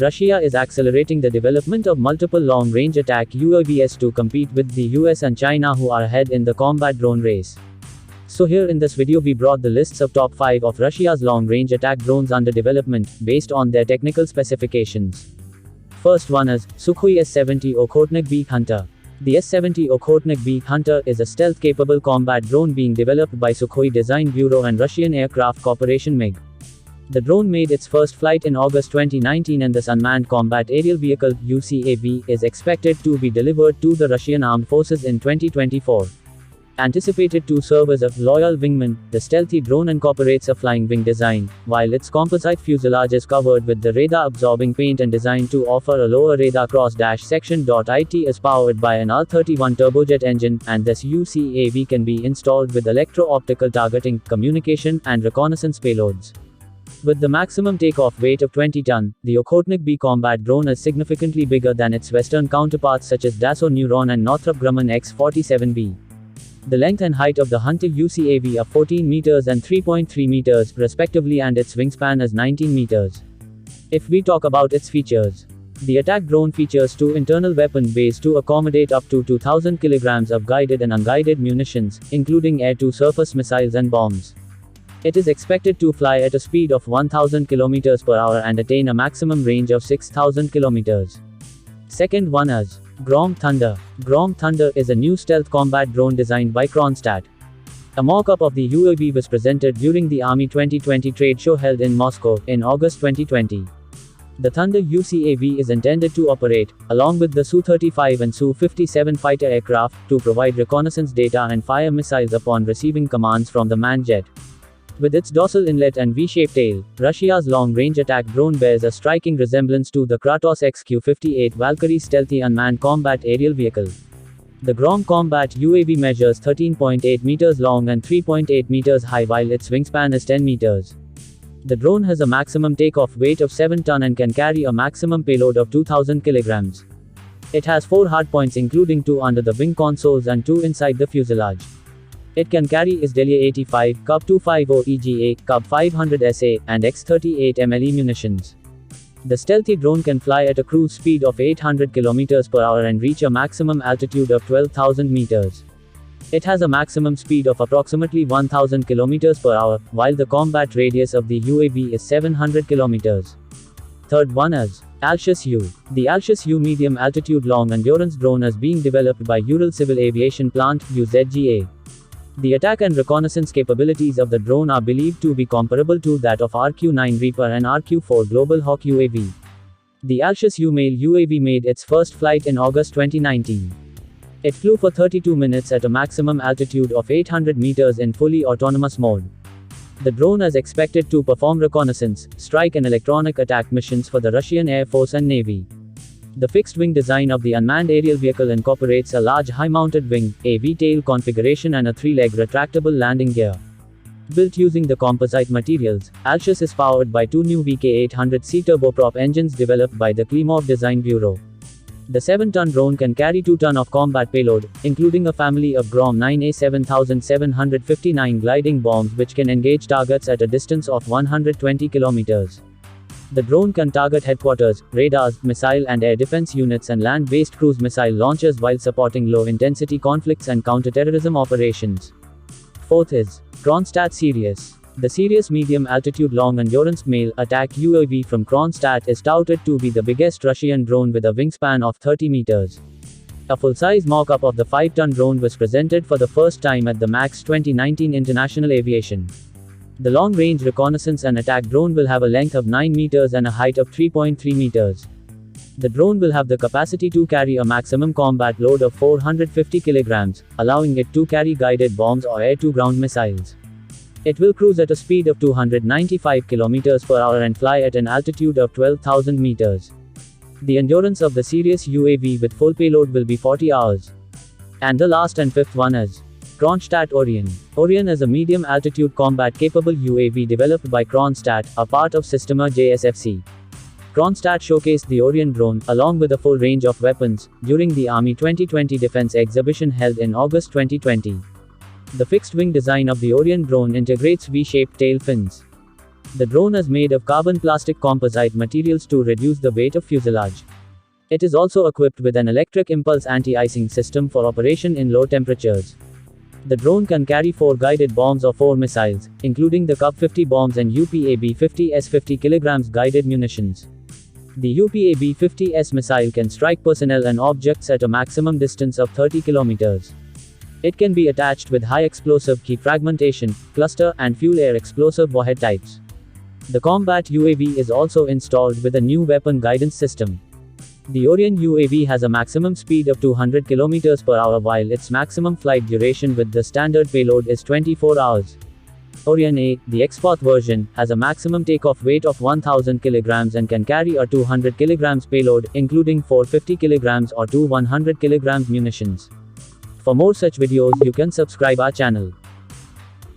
Russia is accelerating the development of multiple long-range attack UAVs to compete with the US and China, who are ahead in the combat drone race. So here in this video we brought the lists of top 5 of Russia's long-range attack drones under development, based on their technical specifications. First one is Sukhoi S-70 Okhotnik B Hunter. The S-70 Okhotnik B Hunter is a stealth-capable combat drone being developed by Sukhoi Design Bureau and Russian Aircraft Corporation MiG. The drone made its first flight in August 2019, and this unmanned combat aerial vehicle, UCAV, is expected to be delivered to the Russian Armed Forces in 2024. Anticipated to serve as a loyal wingman, the stealthy drone incorporates a flying wing design, while its composite fuselage is covered with the radar-absorbing paint and designed to offer a lower radar cross-section. It is powered by an R-31 turbojet engine, and this UCAV can be installed with electro-optical targeting, communication, and reconnaissance payloads. With the maximum takeoff weight of 20 ton, the Okhotnik B combat drone is significantly bigger than its Western counterparts such as Dassault Neuron and Northrop Grumman X-47B. The length and height of the Hunter UCAV are 14 meters and 3.3 meters, respectively, and its wingspan is 19 meters. If we talk about its features, the attack drone features 2 internal weapon bays to accommodate up to 2,000 kilograms of guided and unguided munitions, including air-to-surface missiles and bombs. It is expected to fly at a speed of 1,000 kilometers per hour and attain a maximum range of 6,000 kilometers. Second one is Grom Thunder. Grom Thunder is a new stealth combat drone designed by Kronstadt. A mock-up of the UAV was presented during the Army 2020 trade show held in Moscow in August 2020. The Thunder UCAV is intended to operate, along with the Su-35 and Su-57 fighter aircraft, to provide reconnaissance data and fire missiles upon receiving commands from the manned jet. With its dorsal inlet and V-shaped tail, Russia's long-range attack drone bears a striking resemblance to the Kratos XQ-58 Valkyrie stealthy unmanned combat aerial vehicle. The Grom combat UAV measures 13.8 meters long and 3.8 meters high, while its wingspan is 10 meters. The drone has a maximum takeoff weight of 7 ton and can carry a maximum payload of 2,000 kilograms. It has 4 hardpoints, including 2 under the wing consoles and 2 inside the fuselage. It can carry Izdelia 85, Kub 250 EGA, Kub 500 SA, and X-38 MLE munitions. The stealthy drone can fly at a cruise speed of 800 km per hour and reach a maximum altitude of 12,000 meters. It has a maximum speed of approximately 1,000 km per hour, while the combat radius of the UAV is 700 km. Third one is Alshus U. The Alshus U medium altitude long endurance drone is being developed by Ural Civil Aviation Plant, UZGA. The attack and reconnaissance capabilities of the drone are believed to be comparable to that of RQ-9 Reaper and RQ-4 Global Hawk UAV. The Alshus U male UAV made its first flight in August 2019. It flew for 32 minutes at a maximum altitude of 800 meters in fully autonomous mode. The drone is expected to perform reconnaissance, strike and electronic attack missions for the Russian Air Force and Navy. The fixed-wing design of the unmanned aerial vehicle incorporates a large high-mounted wing, a V-tail configuration and a 3-leg retractable landing gear. Built using the composite materials, Alshus is powered by 2 new VK800C turboprop engines developed by the Klimov Design Bureau. The 7-ton drone can carry 2 ton of combat payload, including a family of Grom 9A 7759 gliding bombs which can engage targets at a distance of 120 kilometers. The drone can target headquarters, radars, missile and air defense units and land-based cruise missile launchers while supporting low-intensity conflicts and counterterrorism operations. Fourth is Kronstadt Sirius. The Sirius medium-altitude long-endurance male attack UAV from Kronstadt is touted to be the biggest Russian drone with a wingspan of 30 meters. A full-size mock-up of the 5-ton drone was presented for the first time at the MAX 2019 International Aviation. The long-range reconnaissance and attack drone will have a length of 9 meters and a height of 3.3 meters. The drone will have the capacity to carry a maximum combat load of 450 kilograms, allowing it to carry guided bombs or air-to-ground missiles. It will cruise at a speed of 295 kilometers per hour and fly at an altitude of 12,000 meters. The endurance of the Sirius UAV with full payload will be 40 hours. And the last and fifth one is Kronstadt Orion. Orion is a medium-altitude combat-capable UAV developed by Kronstadt, a part of Systema JSFC. Kronstadt showcased the Orion drone, along with a full range of weapons, during the Army 2020 Defense Exhibition held in August 2020. The fixed-wing design of the Orion drone integrates V-shaped tail fins. The drone is made of carbon plastic composite materials to reduce the weight of fuselage. It is also equipped with an electric impulse anti-icing system for operation in low temperatures. The drone can carry 4 guided bombs or 4 missiles, including the KUB-50 bombs and UPAB-50S 50 kg guided munitions. The UPAB-50S missile can strike personnel and objects at a maximum distance of 30 km. It can be attached with high explosive key fragmentation, cluster, and fuel-air explosive warhead types. The combat UAV is also installed with a new weapon guidance system. The Orion UAV has a maximum speed of 200 km per hour while its maximum flight duration with the standard payload is 24 hours. Orion A, the export version, has a maximum takeoff weight of 1000 kg and can carry a 200 kg payload, including 450 kg or 2 100 kg munitions. For more such videos you can subscribe our channel.